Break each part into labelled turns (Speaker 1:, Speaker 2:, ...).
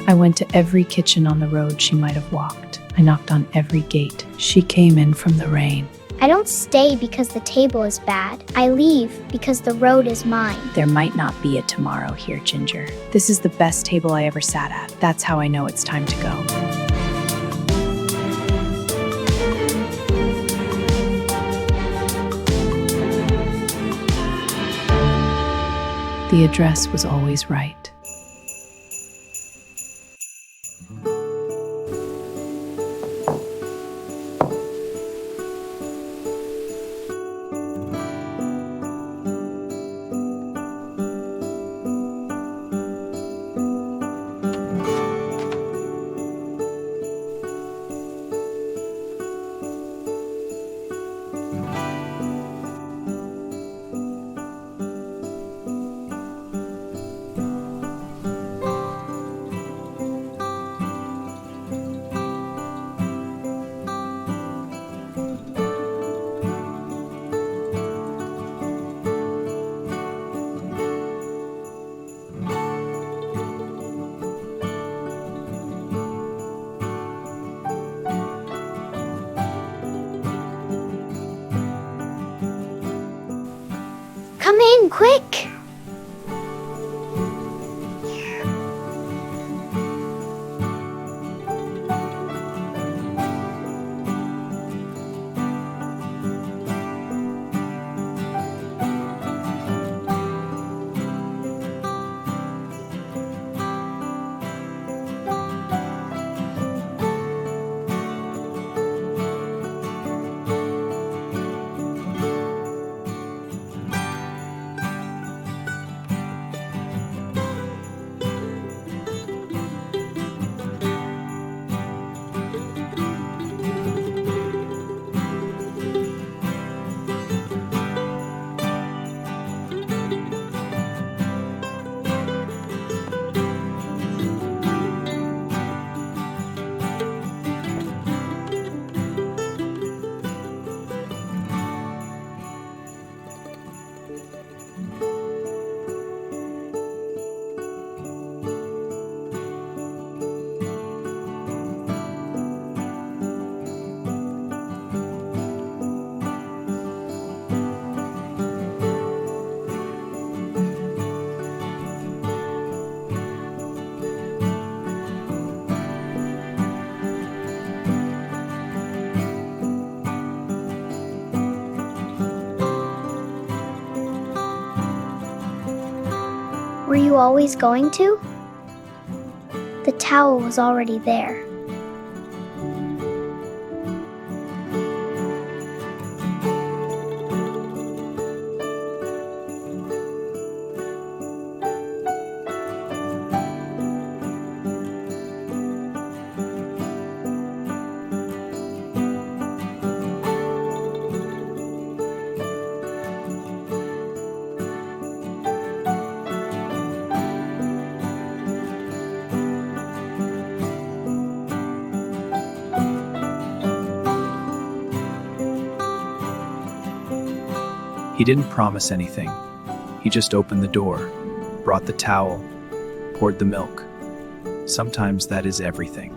Speaker 1: I went to every kitchen on the road she might have walked. I knocked on every gate. She came in from the rain.
Speaker 2: I don't stay because the table is bad. I leave because the road is mine.
Speaker 1: There might not be a tomorrow here, Ginger. This is the best table I ever sat at. That's how I know it's time to go. The address was always right.
Speaker 2: Come in, quick! Were you always going to? The towel was already there.
Speaker 3: He didn't promise anything. He just opened the door, brought the towel, poured the milk. Sometimes that is everything.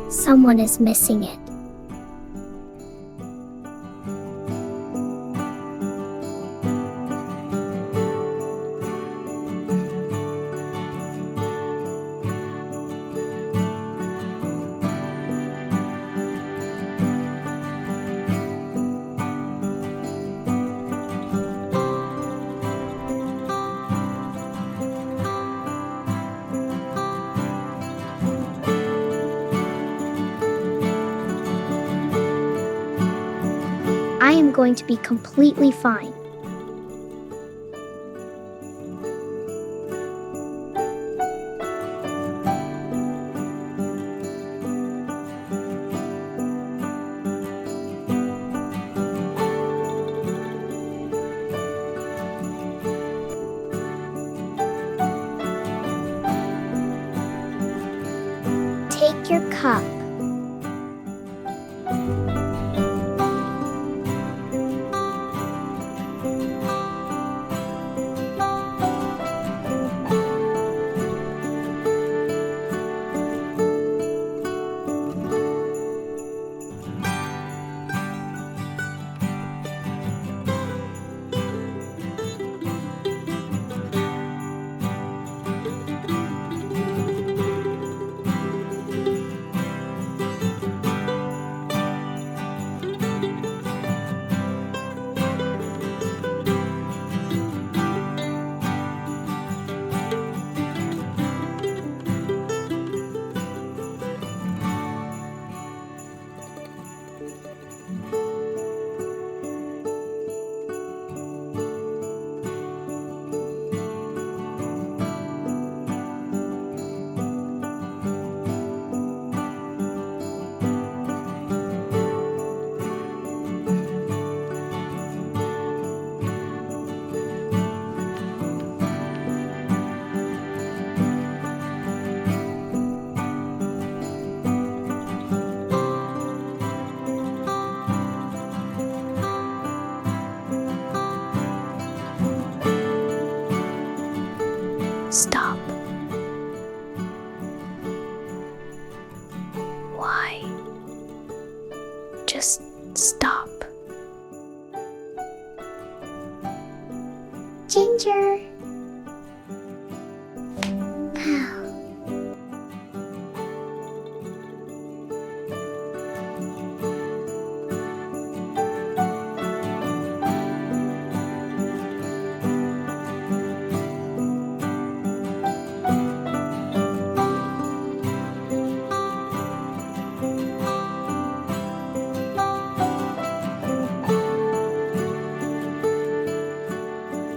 Speaker 2: Someone is missing it. I am going to be completely fine. Take your cup. Stop. Why? Just stop. Ginger. Meow.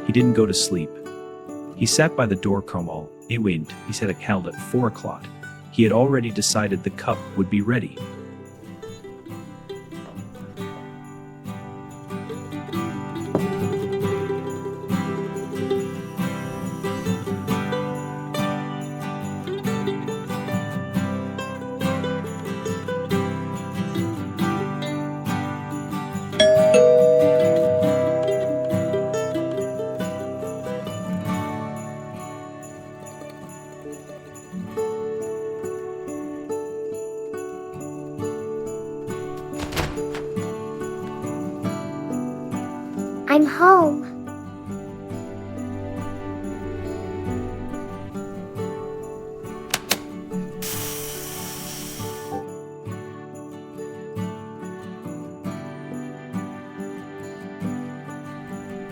Speaker 3: He didn't go to sleep. He sat by the door como it went. He set a calendar at 4 o'clock. He had already decided the cup would be ready.
Speaker 2: I'm home.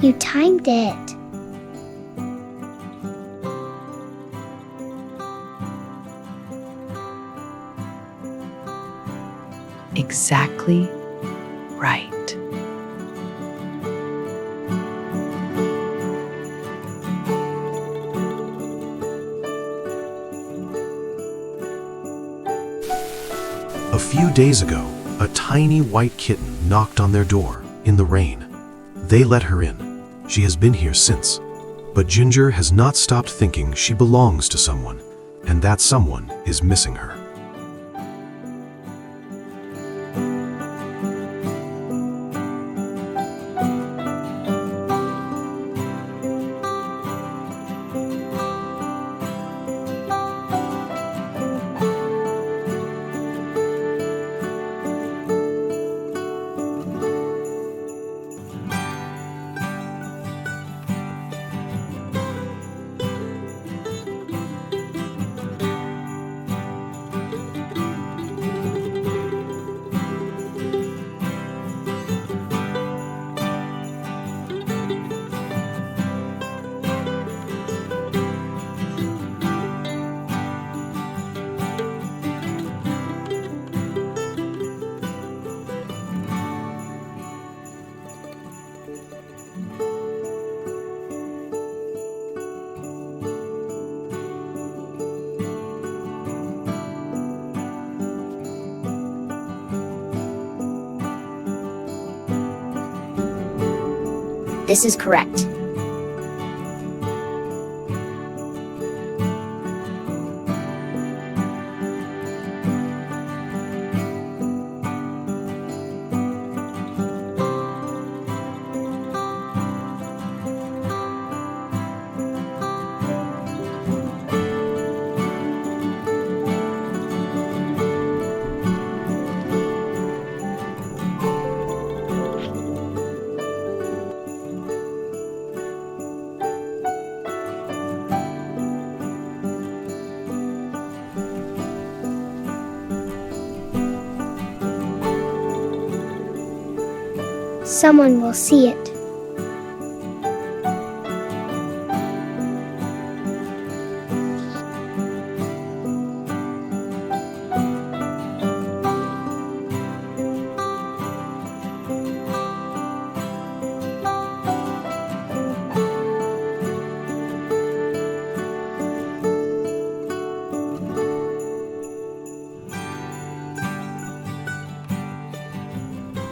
Speaker 2: You timed it.
Speaker 1: Exactly right.
Speaker 4: A few days ago, a tiny white kitten knocked on their door in the rain. They let her in. She has been here since. But Ginger has not stopped thinking she belongs to someone, and that someone is missing her.
Speaker 2: This is correct. Someone will see it.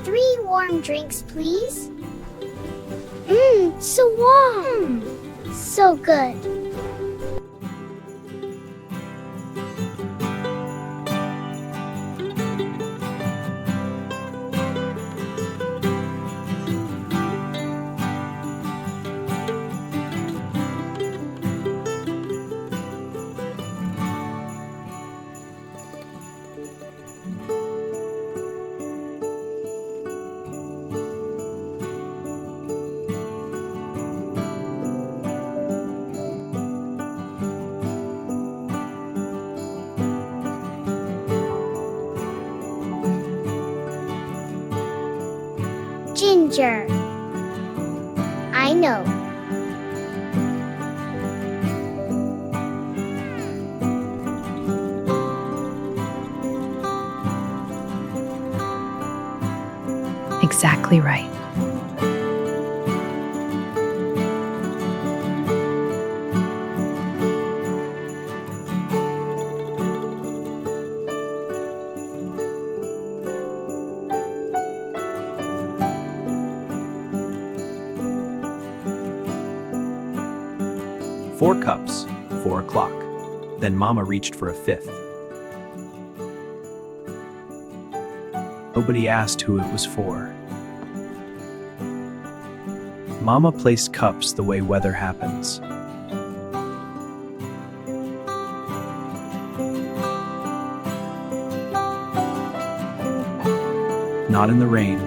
Speaker 2: Three warm drinks, please. So warm. So good. Ginger. I know.
Speaker 1: Exactly right.
Speaker 3: Four cups, 4 o'clock. Then Mama reached for a fifth. Nobody asked who it was for. Mama placed cups the way weather happens. Not in the rain,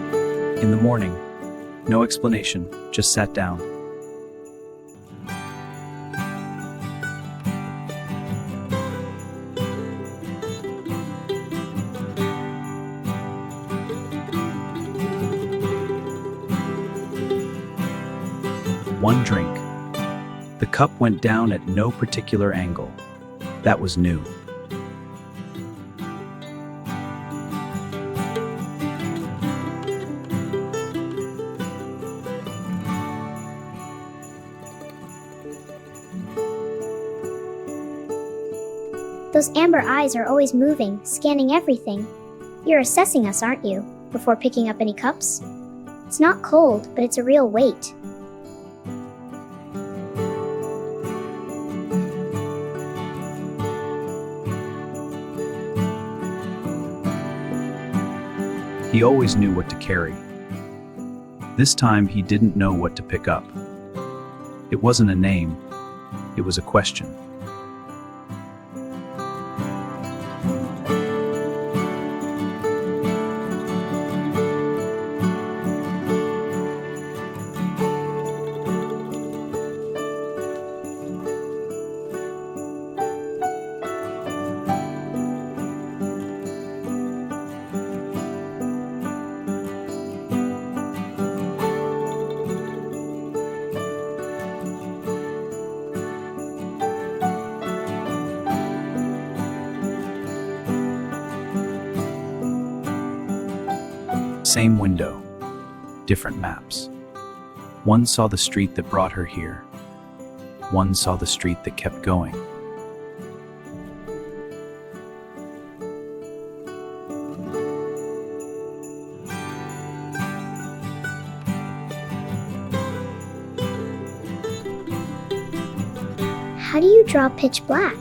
Speaker 3: in the morning. No explanation, just sat down. One drink. The cup went down at no particular angle. That was new.
Speaker 2: Those amber eyes are always moving, scanning everything. You're assessing us, aren't you, before picking up any cups? It's not cold, but it's a real weight.
Speaker 3: He always knew what to carry. This time he didn't know what to pick up. It wasn't a name, it was a question. Same window, different maps. One saw the street that brought her here. One saw the street that kept going.
Speaker 2: How do you draw pitch black?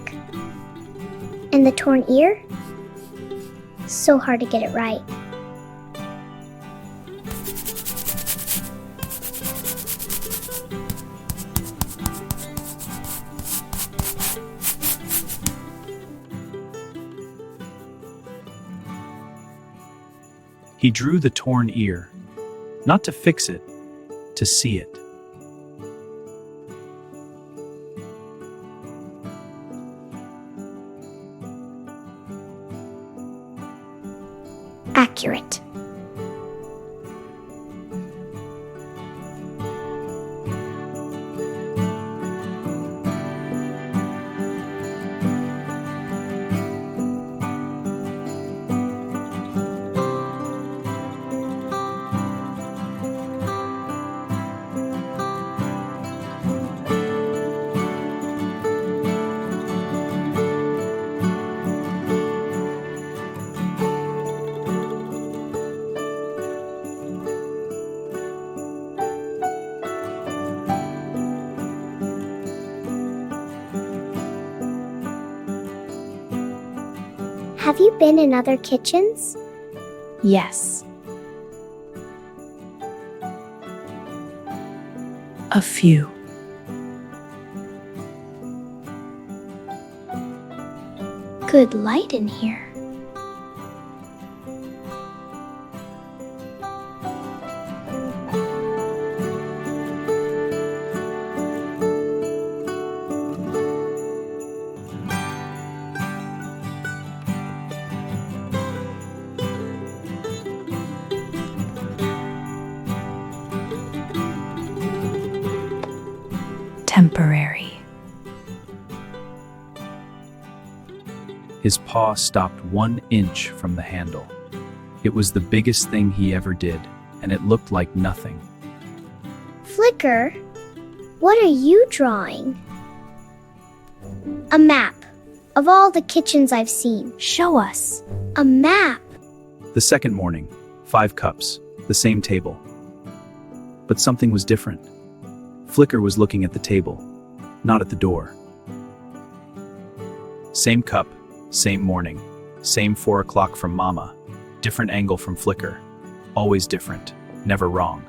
Speaker 2: And the torn ear? So hard to get it right.
Speaker 3: He drew the torn ear, not to fix it, to see it.
Speaker 2: Accurate. Have you been in other kitchens?
Speaker 1: Yes. A few.
Speaker 2: Good light in here.
Speaker 1: Temporary.
Speaker 3: His paw stopped 1 inch from the handle. It was the biggest thing he ever did, and it looked like nothing.
Speaker 2: Flicker, what are you drawing? A map of all the kitchens I've seen.
Speaker 1: Show us.
Speaker 2: A map.
Speaker 3: The second morning, 5 cups, the same table. But something was different. Flicker was looking at the table, not at the door. Same cup, same morning, same 4 o'clock from Mama, different angle from Flicker. Always different, never wrong.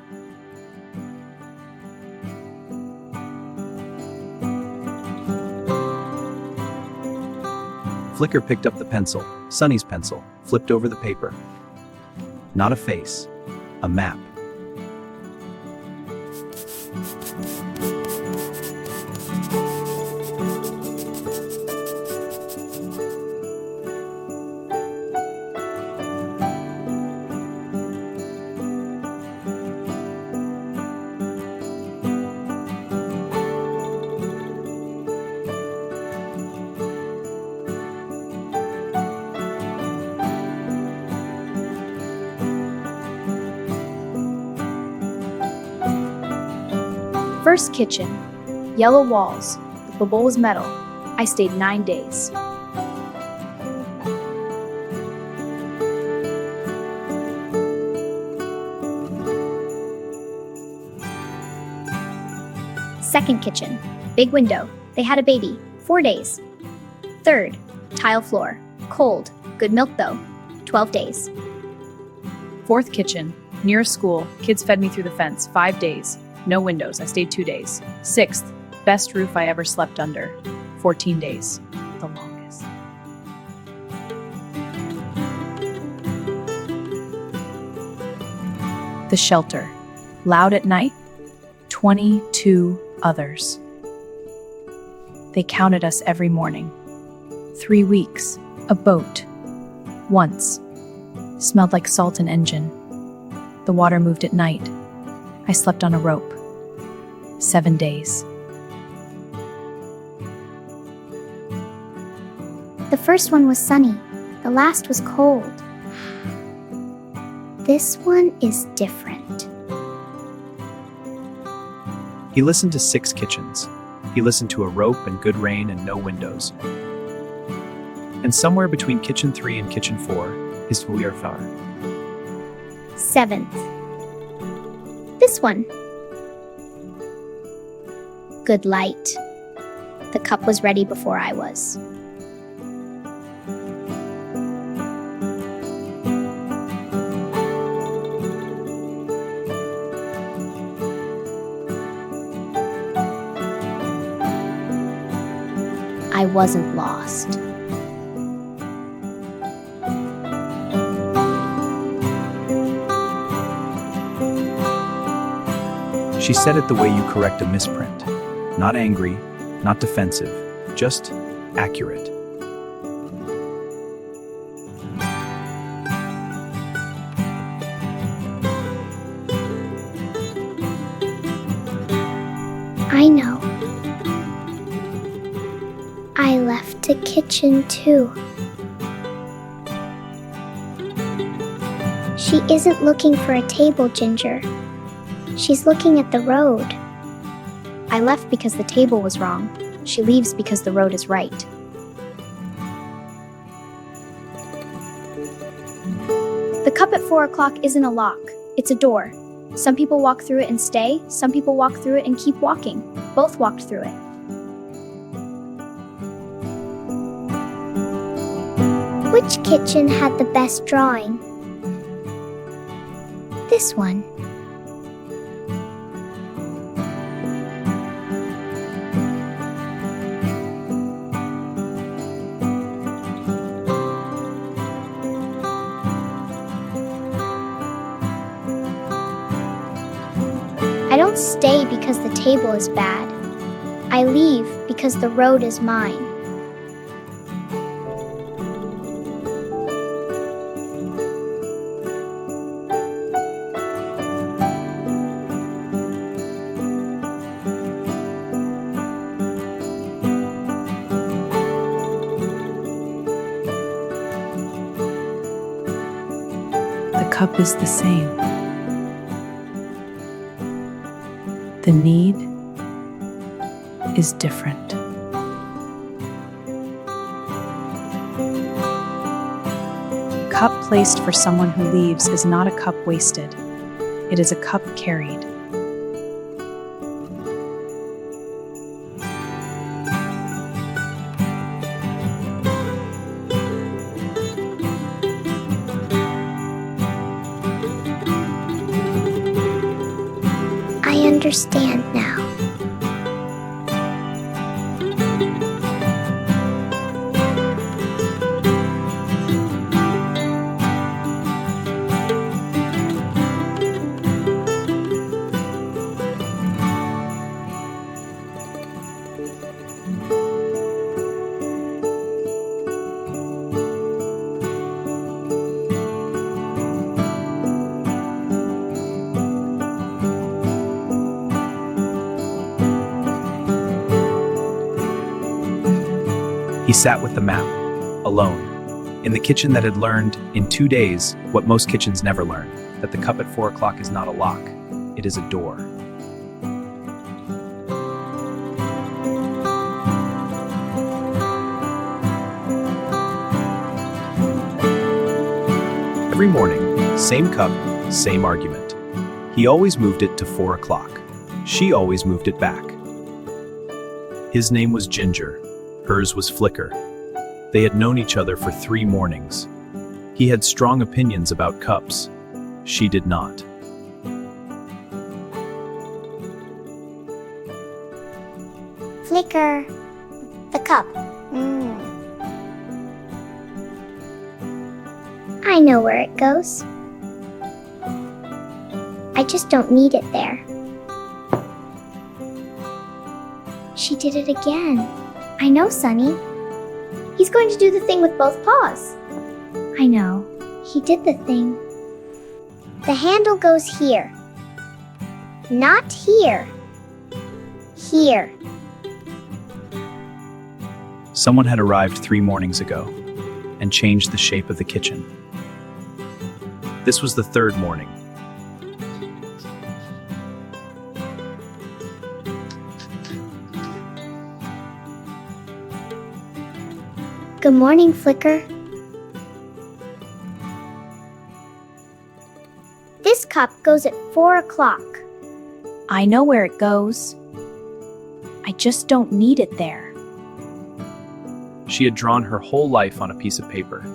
Speaker 3: Flicker picked up the pencil, Sunny's pencil, flipped over the paper. Not a face, a map.
Speaker 1: First kitchen. Yellow walls. The bowl was metal. I stayed 9 days.
Speaker 2: Second kitchen. Big window. They had a baby. 4 days. Third. Tile floor. Cold. Good milk though. 12 days.
Speaker 1: Fourth kitchen. Near a school. Kids fed me through the fence. 5 days. No windows. I stayed 2 days. Sixth. Best roof I ever slept under. 14 days. The longest. The shelter. Loud at night. 22 others. They counted us every morning. 3 weeks. A boat. Once. Smelled like salt and engine. The water moved at night. I slept on a rope. 7 days.
Speaker 2: The first one was sunny. The last was cold. This one is different.
Speaker 3: He listened to 6 kitchens. He listened to a rope and good rain and no windows. And somewhere between kitchen 3 and kitchen 4 is wildfire.
Speaker 2: Seventh. This one. Good light. The cup was ready before I was. I wasn't lost.
Speaker 3: She said it the way you correct a misprint. Not angry, not defensive, just accurate.
Speaker 2: I know. I left the kitchen too. She isn't looking for a table, Ginger. She's looking at the road.
Speaker 1: I left because the table was wrong. She leaves because the road is right. The cup at 4 o'clock isn't a lock, it's a door. Some people walk through it and stay, some people walk through it and keep walking. Both walked through it.
Speaker 2: Which kitchen had the best drawing? This one. I don't stay because the table is bad. I leave because the road is mine.
Speaker 1: The cup is the same. The need is different. Cup placed for someone who leaves is not a cup wasted. It is a cup carried.
Speaker 2: I understand now.
Speaker 3: He sat with the map, alone, in the kitchen that had learned, in 2 days, what most kitchens never learn, that the cup at 4 o'clock is not a lock, it is a door. Every morning, same cup, same argument. He always moved it to 4 o'clock. She always moved it back. His name was Ginger. Hers was Flicker. They had known each other for 3 mornings. He had strong opinions about cups. She did not.
Speaker 2: Flicker. The cup. I know where it goes. I just don't need it there. She did it again. I know, Sonny. He's going to do the thing with both paws. I know. He did the thing. The handle goes here. Not here. Here.
Speaker 3: Someone had arrived 3 mornings ago and changed the shape of the kitchen. This was the 3rd morning.
Speaker 2: Good morning, Flicker. This cup goes at 4 o'clock.
Speaker 1: I know where it goes. I just don't need it there.
Speaker 3: She had drawn her whole life on a piece of paper.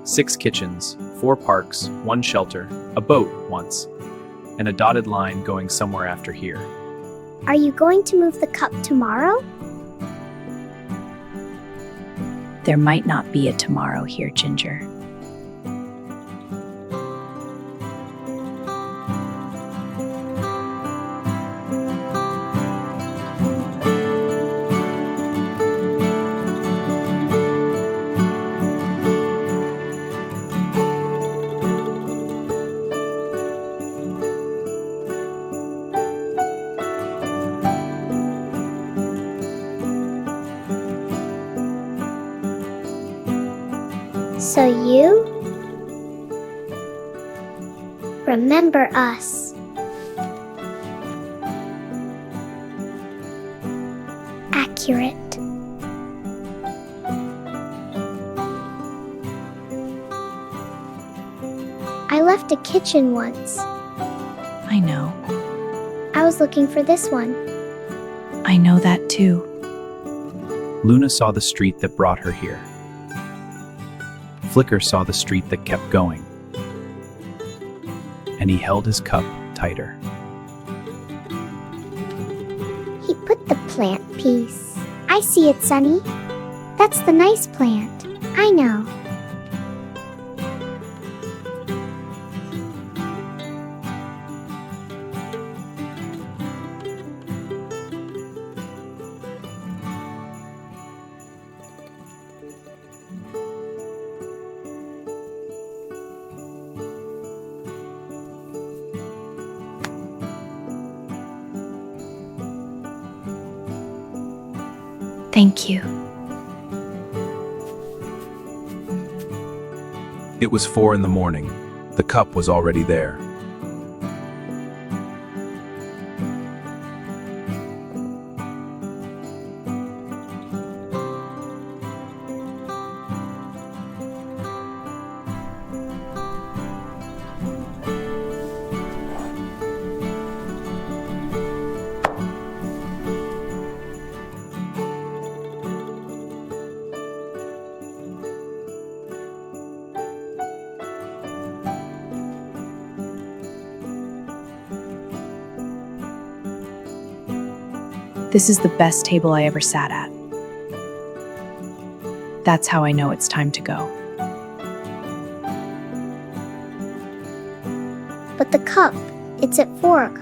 Speaker 3: 6 kitchens, 4 parks, 1 shelter, a boat once, and a dotted line going somewhere after here.
Speaker 2: Are you going to move the cup tomorrow?
Speaker 1: There might not be a tomorrow here, Ginger.
Speaker 2: So you remember us. Accurate. I left a kitchen once.
Speaker 1: I know.
Speaker 2: I was looking for this one.
Speaker 1: I know that too.
Speaker 3: Luna saw the street that brought her here. Flicker saw the street that kept going. And he held his cup tighter.
Speaker 2: He put the plant piece. I see it, Sunny. That's the nice plant. I know.
Speaker 1: Thank you.
Speaker 3: It was 4 in the morning. The cup was already there.
Speaker 1: This is the best table I ever sat at. That's how I know it's time to go.
Speaker 2: But the cup, it's at fork.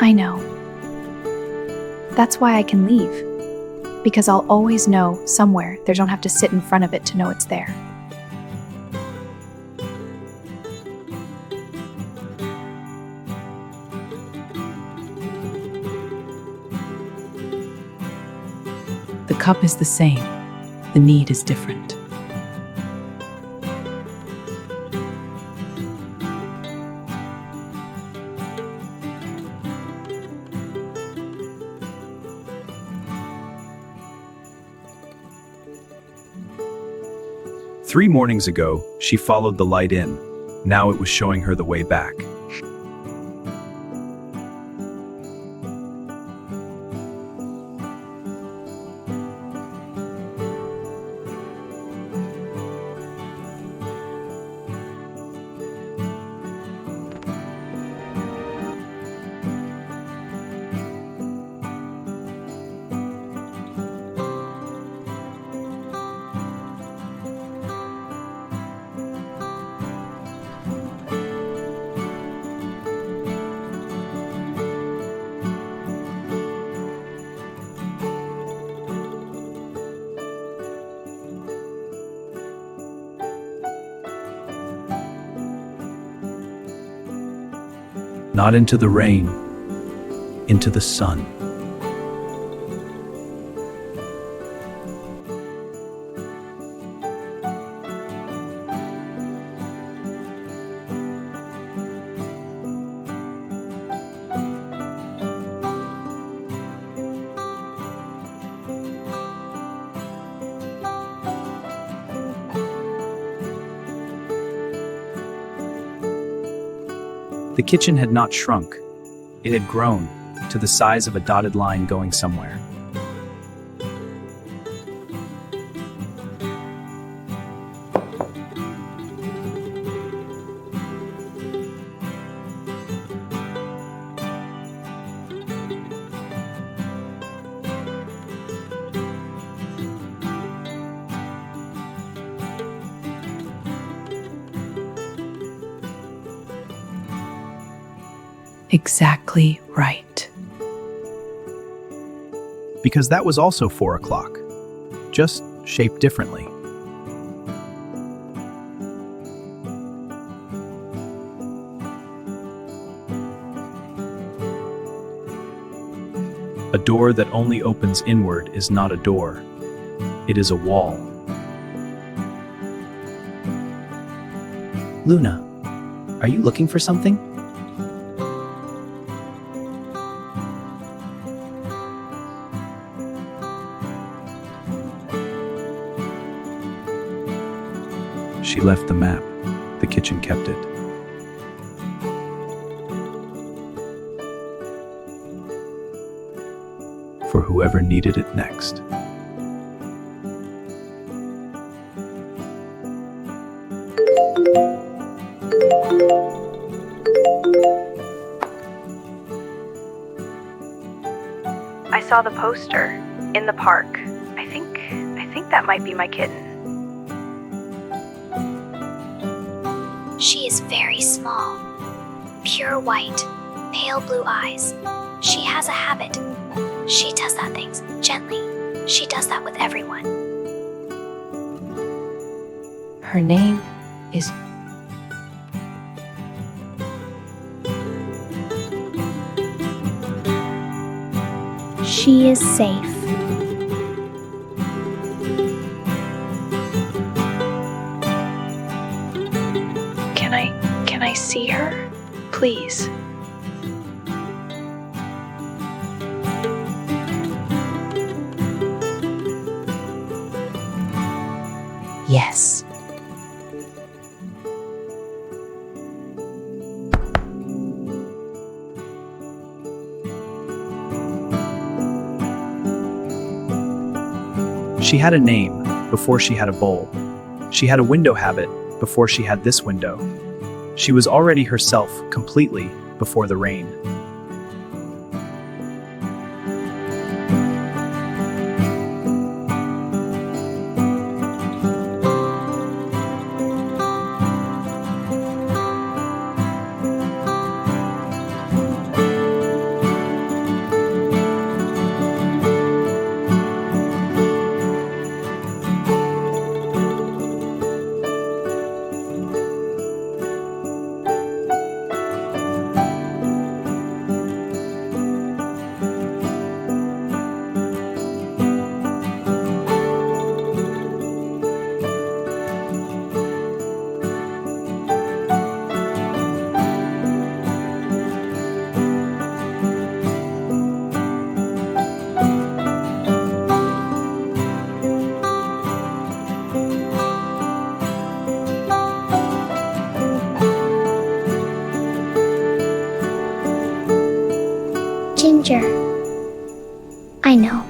Speaker 1: I know. That's why I can leave. Because I'll always know somewhere they don't have to sit in front of it to know it's there. The cup is the same. The need is different.
Speaker 3: Three mornings ago, she followed the light in. Now it was showing her the way back. Not into the rain, into the sun. The kitchen had not shrunk. It had grown to the size of a dotted line going somewhere.
Speaker 1: Exactly right.
Speaker 3: Because that was also 4 o'clock, just shaped differently. A door that only opens inward is not a door. It is a wall.
Speaker 5: Luna, are you looking for something?
Speaker 3: She left the map. The kitchen kept it. For whoever needed it next.
Speaker 1: I saw the poster in the park. I think that might be my kitten.
Speaker 2: She is very small, pure white, pale blue eyes. She has a habit. She does that things gently. She does that with everyone.
Speaker 1: Her name is
Speaker 2: She is safe.
Speaker 1: Can I see her? Please. Yes.
Speaker 3: She had a name before she had a bowl. She had a window habit before she had this window. She was already herself completely before the rain.
Speaker 2: Ginger. I know.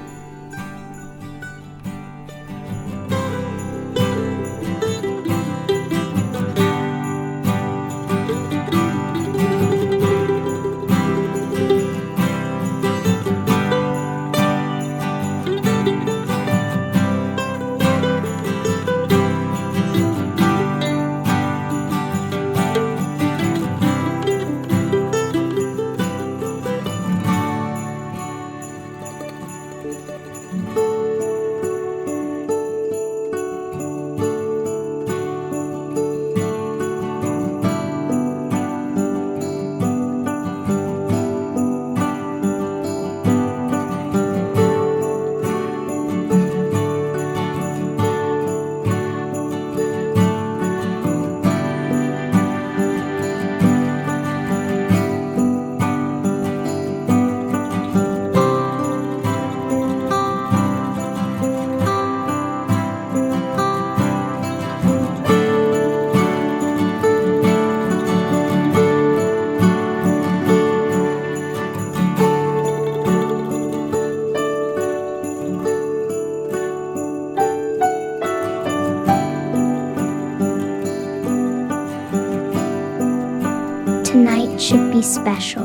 Speaker 2: really special.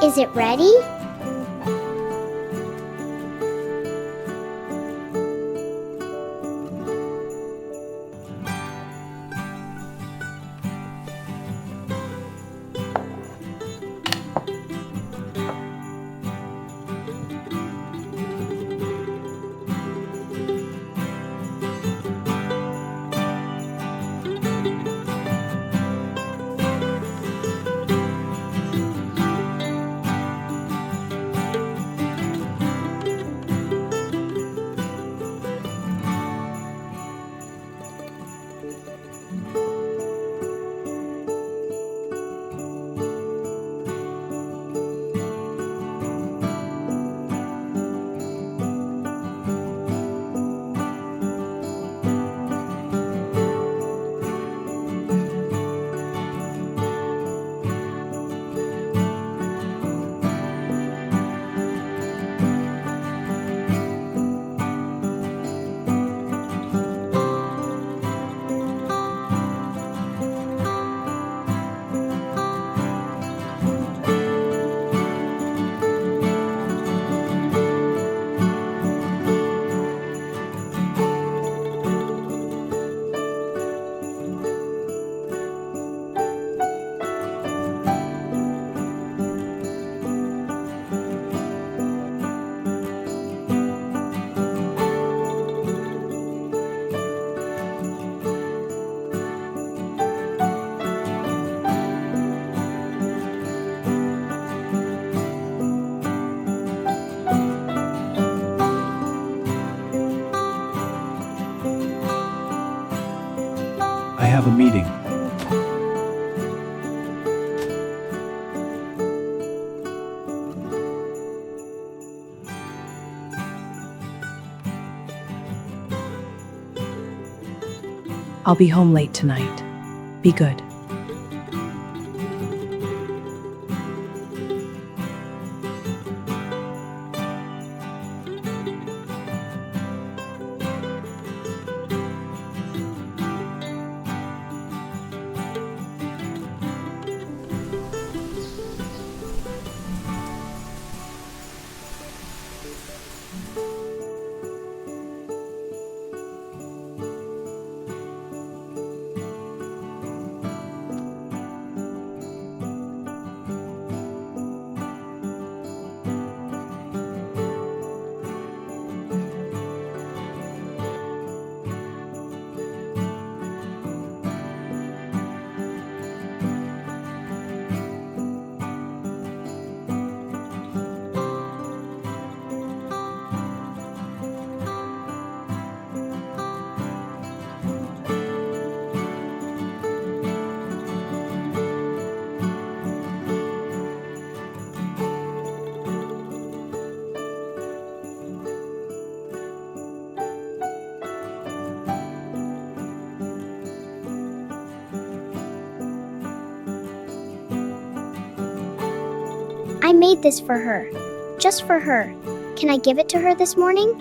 Speaker 2: Is it ready?
Speaker 3: I have a meeting.
Speaker 1: I'll be home late tonight. Be good.
Speaker 2: I made this for her. Just for her. Can I give it to her this morning?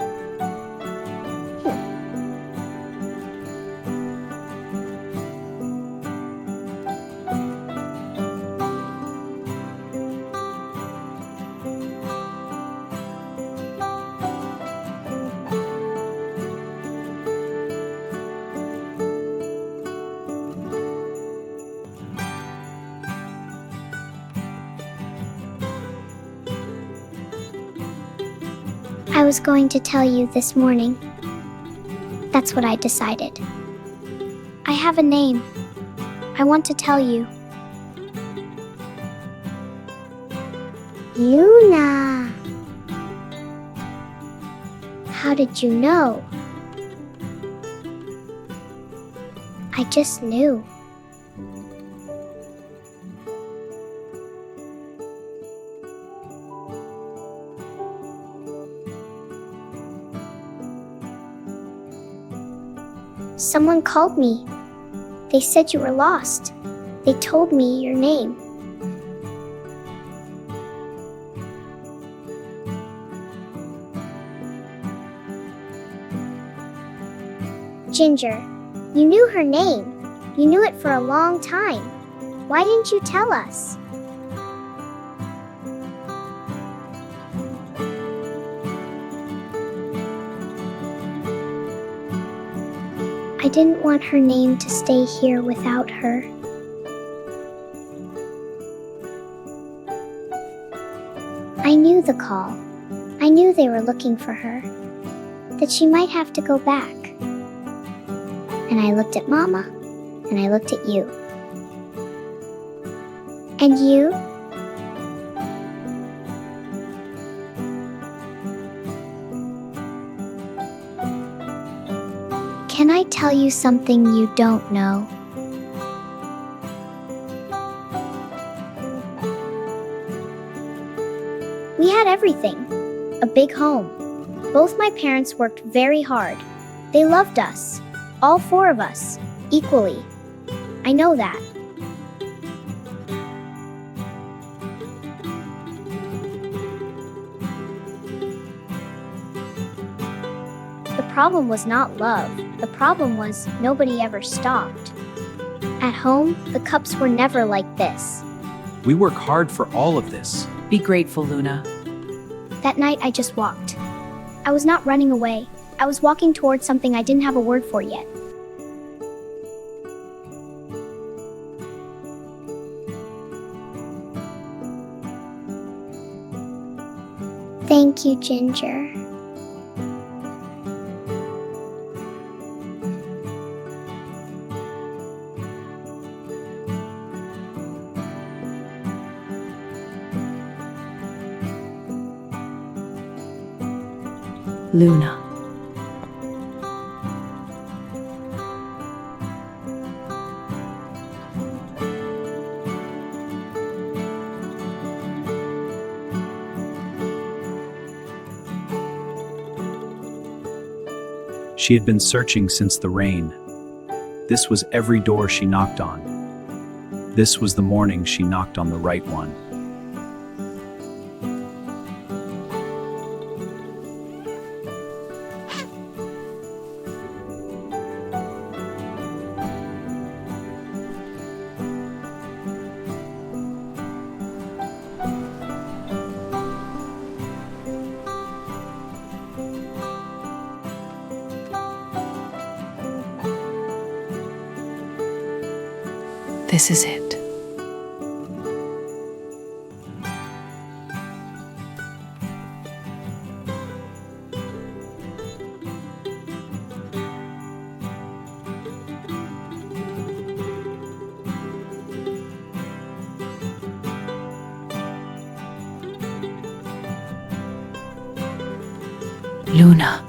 Speaker 2: I was going to tell you this morning. That's what I decided. I have a name. I want to tell you. Yuna. How did you know? I just knew. Someone called me. They said you were lost. They told me your name. Ginger, you knew her name. You knew it for a long time. Why didn't you tell us? I didn't want her name to stay here without her. I knew the call. I knew they were looking for her, that she might have to go back. And I looked at Mama, and I looked at you. And you? Can I tell you something you don't know? We had everything. A big home. Both my parents worked very hard. They loved us. All four of us. Equally. I know that. The problem was not love. The problem was nobody ever stopped. At home, the cups were never like this.
Speaker 3: We work hard for all of this.
Speaker 1: Be grateful, Luna.
Speaker 2: That night, I just walked. I was not running away. I was walking towards something I didn't have a word for yet. Thank you, Ginger.
Speaker 1: Luna.
Speaker 3: She had been searching since the rain. This was every door she knocked on. This was the morning she knocked on the right one.
Speaker 1: This is it. Luna.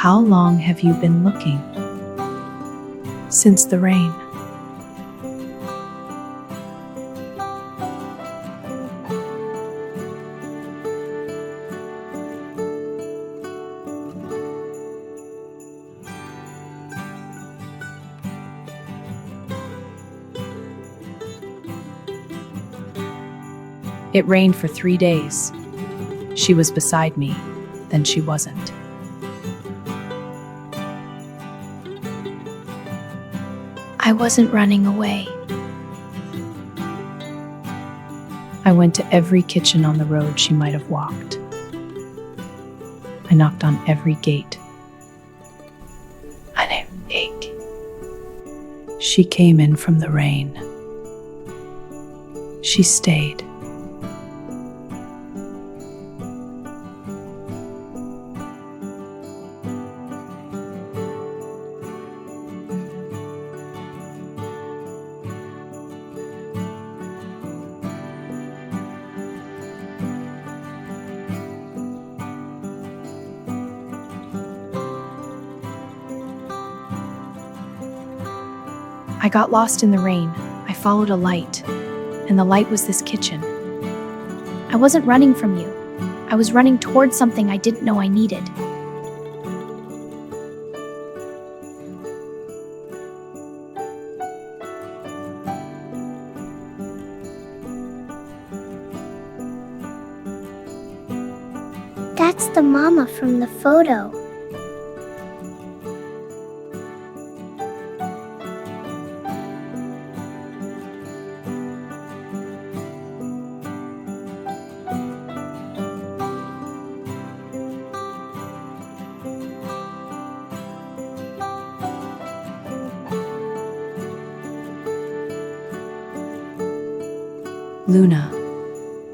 Speaker 1: How long have you been looking? Since the rain. It rained for 3 days. She was beside me, then she wasn't.
Speaker 2: I wasn't running away.
Speaker 1: I went to every kitchen on the road she might have walked. I knocked on every gate. I didn't ache. She came in from the rain. She stayed. I got lost in the rain. I followed a light, and the light was this kitchen.
Speaker 2: I wasn't running from you. I was running towards something I didn't know I needed. That's the mama from the photo.
Speaker 1: Luna,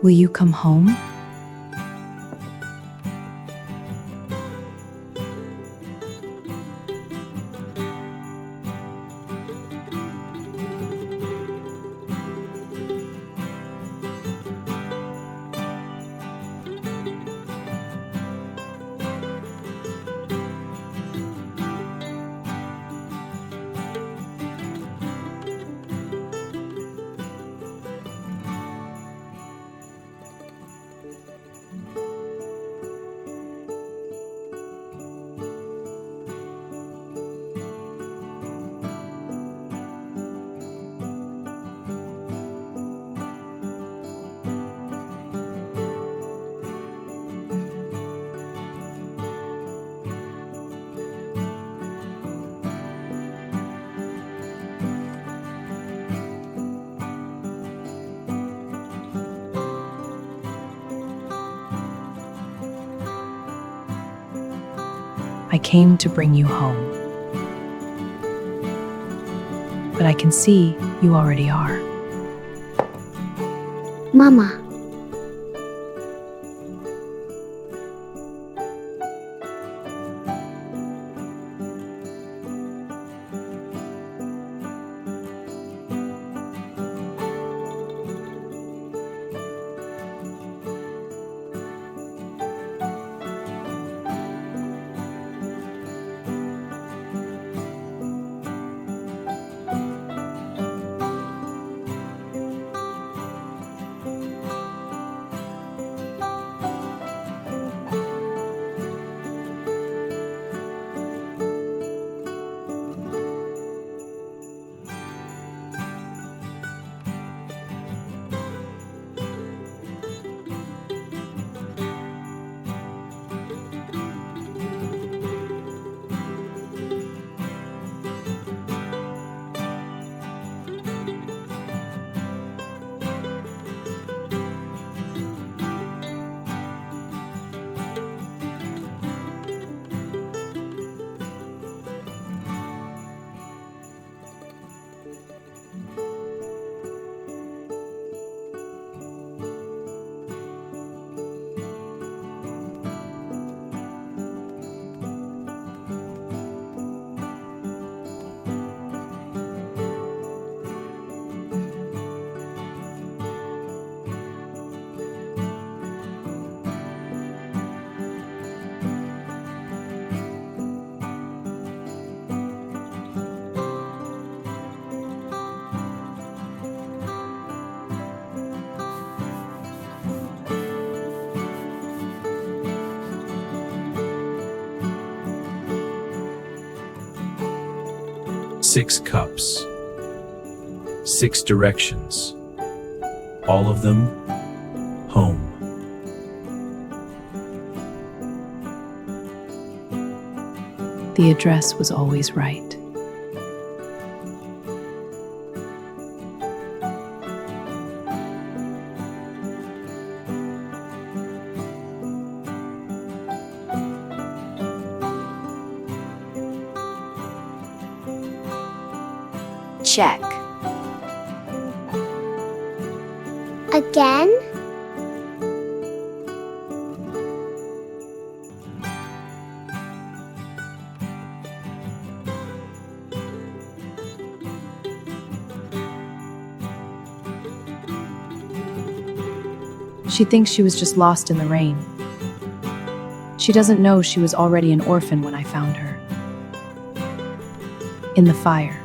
Speaker 1: will you come home? I came to bring you home. But I can see you already are.
Speaker 2: Mama.
Speaker 3: Six cups, 6 directions, all of them Home.
Speaker 1: The address was always right.
Speaker 2: Check. Again?
Speaker 1: She thinks she was just lost in the rain. She doesn't know she was already an orphan when I found her. In the fire.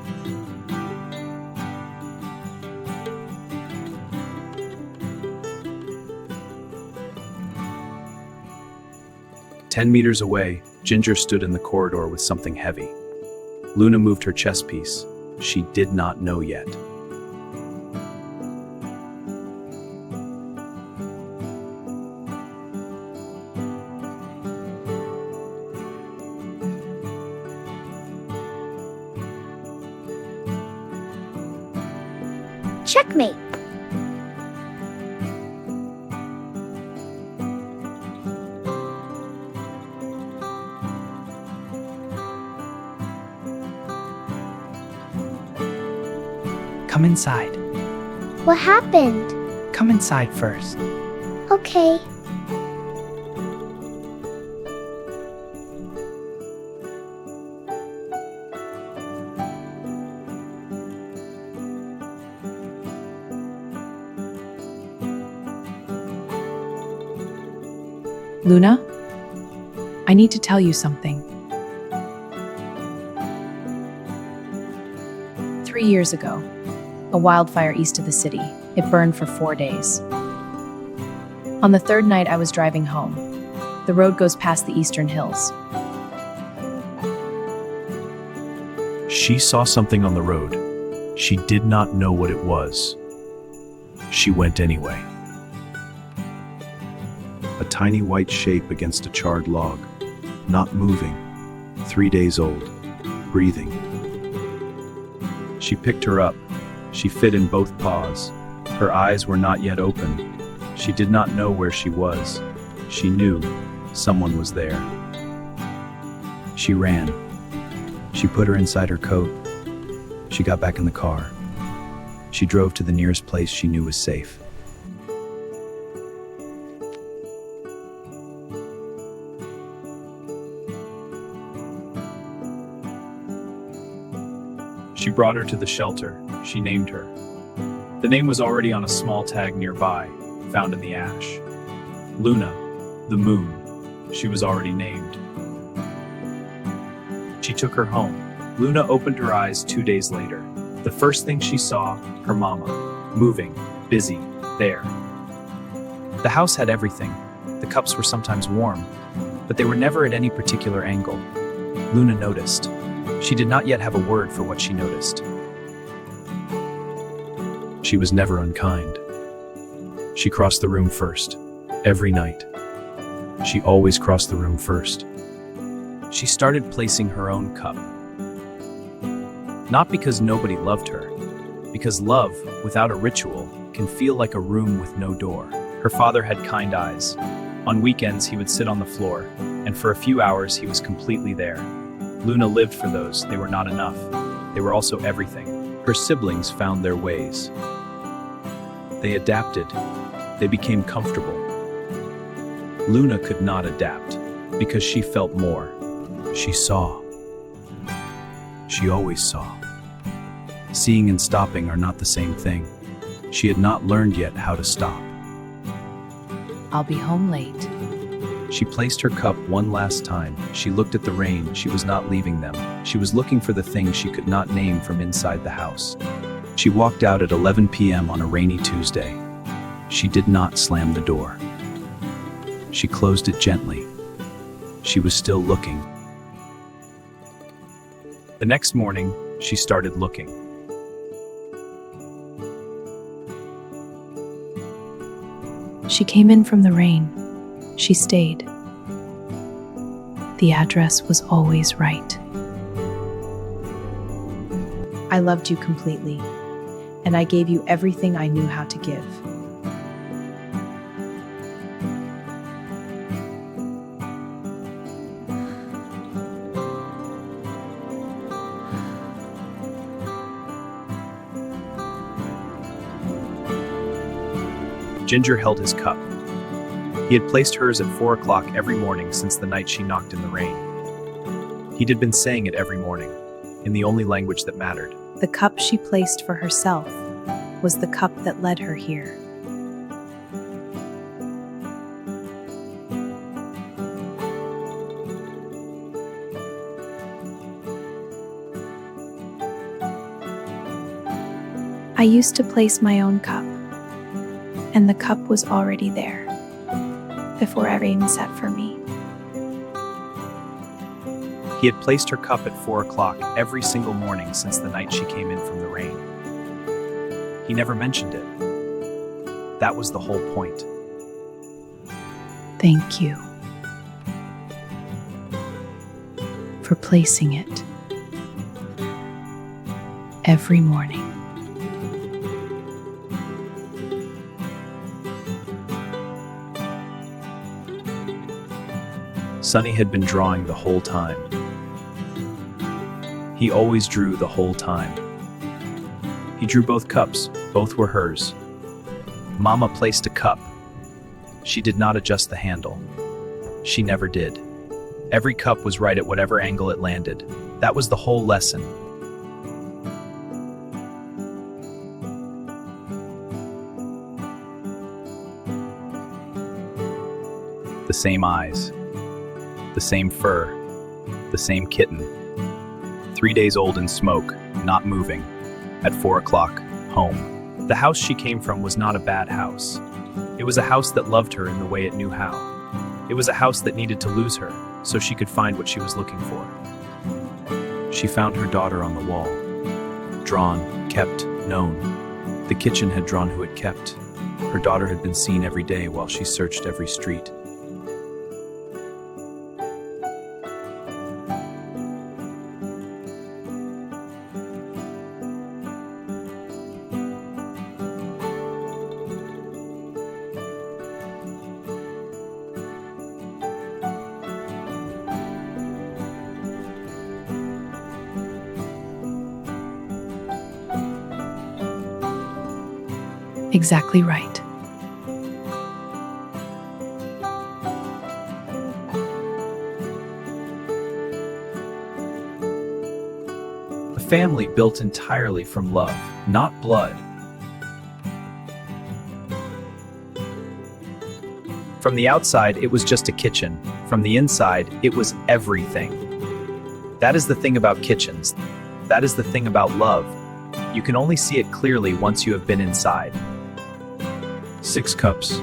Speaker 3: "10 meters away, Ginger stood in the corridor with something heavy. Luna moved her chess piece. She did not know yet.
Speaker 2: Checkmate.
Speaker 5: Come inside.
Speaker 2: What happened?
Speaker 5: Come inside first.
Speaker 2: Okay.
Speaker 1: Luna, I need to tell you something. 3 years ago, a wildfire east of the city. It burned for 4 days. On the third night, I was driving home. The road goes past the eastern hills.
Speaker 3: She saw something on the road. She did not know what it was. She went anyway. A tiny white shape against a charred log, not moving, 3 days old, breathing. She picked her up. She fit in both paws. Her eyes were not yet open. She did not know where she was. She knew someone was there. She ran. She put her inside her coat. She got back in the car. She drove to the nearest place she knew was safe. She brought her to the shelter. She named her. The name was already on a small tag nearby, found in the ash. Luna, the moon. She was already named. She took her home. Luna opened her eyes 2 days later. The first thing she saw, her mama, moving, busy, there. The house had everything. The cups were sometimes warm, but they were never at any particular angle. Luna noticed. She did not yet have a word for what she noticed. She was never unkind. She crossed the room first, every night. She always crossed the room first. She started placing her own cup. Not because nobody loved her, because love, without a ritual, can feel like a room with no door. Her father had kind eyes. On weekends, he would sit on the floor, and for a few hours, he was completely there. Luna lived for those. They were not enough. They were also everything. Her siblings found their ways. They adapted. They became comfortable. Luna could not adapt because she felt more. She saw. She always saw. Seeing and stopping are not the same thing. She had not learned yet how to stop.
Speaker 1: I'll be home late.
Speaker 3: She placed her cup one last time. She looked at the rain. She was not leaving them. She was looking for the thing she could not name from inside the house. She walked out at 11 p.m. on a rainy Tuesday. She did not slam the door. She closed it gently. She was still looking. The next morning, she started looking.
Speaker 1: She came in from the rain. She stayed. The address was always right. I loved you completely, and I gave you everything I knew how to give.
Speaker 3: Ginger held his cup. He had placed hers at 4 o'clock every morning since the night she knocked in the rain. He'd been saying it every morning, in the only language that mattered.
Speaker 1: The cup she placed for herself was the cup that led her here. I used to place my own cup, and the cup was already there, before everything set for me.
Speaker 3: He had placed her cup at 4 o'clock every single morning since the night she came in from the rain. He never mentioned it. That was the whole point.
Speaker 1: Thank you for placing it every morning.
Speaker 3: Sunny had been drawing the whole time. He always drew the whole time. He drew both cups, both were hers. Mama placed a cup. She did not adjust the handle. She never did. Every cup was right at whatever angle it landed. That was the whole lesson. The same eyes. The same fur, the same kitten. 3 days old in smoke, not moving. At 4 o'clock, home. The house she came from was not a bad house. It was a house that loved her in the way it knew how. It was a house that needed to lose her, so she could find what she was looking for. She found her daughter on the wall. Drawn, kept, known. The kitchen had drawn who it kept. Her daughter had been seen every day while she searched every street.
Speaker 1: Exactly right.
Speaker 3: A family built entirely from love, not blood. From the outside, it was just a kitchen. From the inside, it was everything. That is the thing about kitchens. That is the thing about love. You can only see it clearly once you have been inside. 6 cups,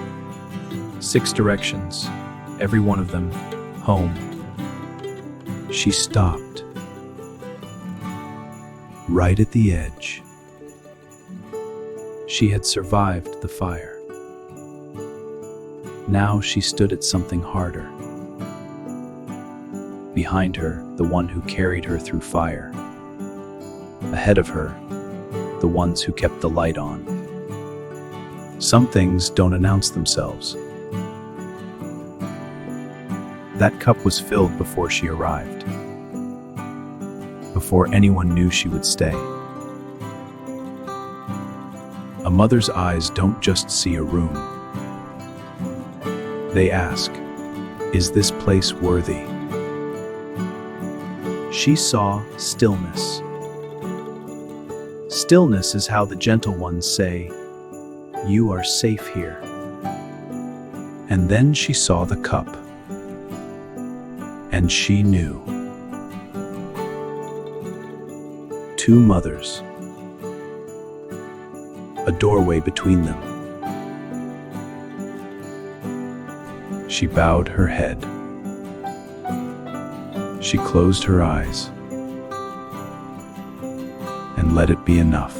Speaker 3: 6 directions, every one of them home. She stopped, right at the edge. She had survived the fire. Now she stood at something harder. Behind her, the one who carried her through fire. Ahead of her, the ones who kept the light on. Some things don't announce themselves. That cup was filled before she arrived, before anyone knew she would stay. A mother's eyes don't just see a room. They ask, is this place worthy? She saw stillness. Stillness is how the gentle ones say, you are safe here. And then she saw the cup. And she knew. 2 mothers. A doorway between them. She bowed her head. She closed her eyes. And let it be enough.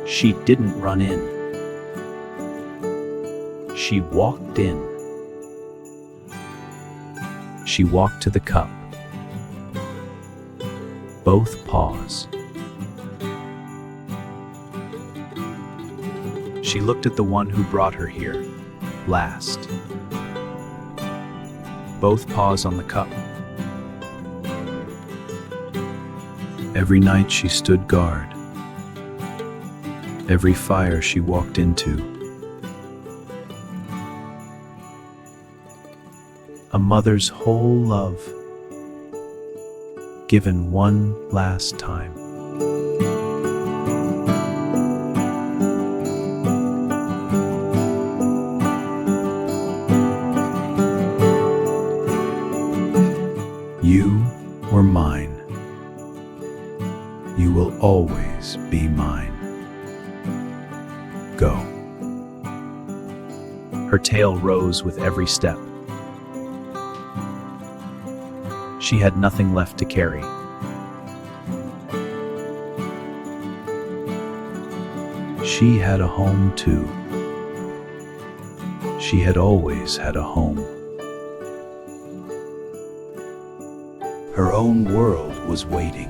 Speaker 3: She didn't run in. She walked in. She walked to the cup. Both paws. She looked at the one who brought her here last. Both paws on the cup. Every night she stood guard. Every fire she walked into. A mother's whole love, given one last time. You were mine. You will always be mine. Go. Her tail rose with every step. She had nothing left to carry. She had a home too. She had always had a home. Her own world was waiting.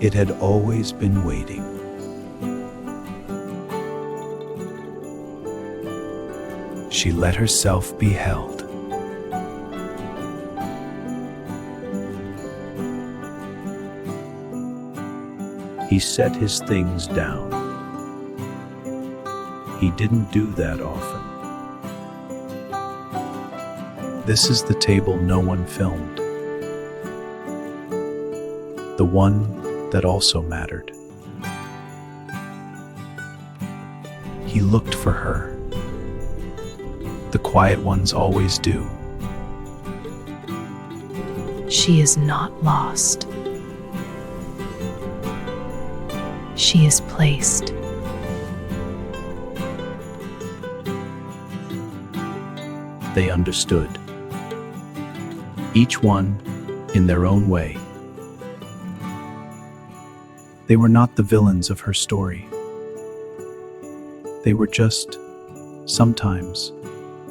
Speaker 3: It had always been waiting. She let herself be held. He set his things down. He didn't do that often. This is the table no one filmed. The one that also mattered. He looked for her. The quiet ones always do.
Speaker 1: She is not lost. She is placed.
Speaker 3: They understood. Each one in their own way. They were not the villains of her story. They were just, sometimes,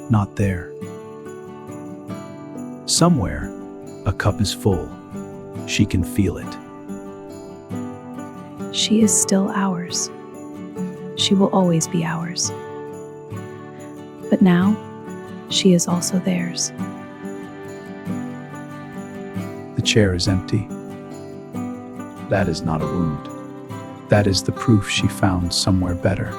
Speaker 3: not there. Somewhere, a cup is full. She can feel it.
Speaker 1: She is still ours. She will always be ours. But now, she is also theirs.
Speaker 3: The chair is empty. That is not a wound. That is the proof she found somewhere better.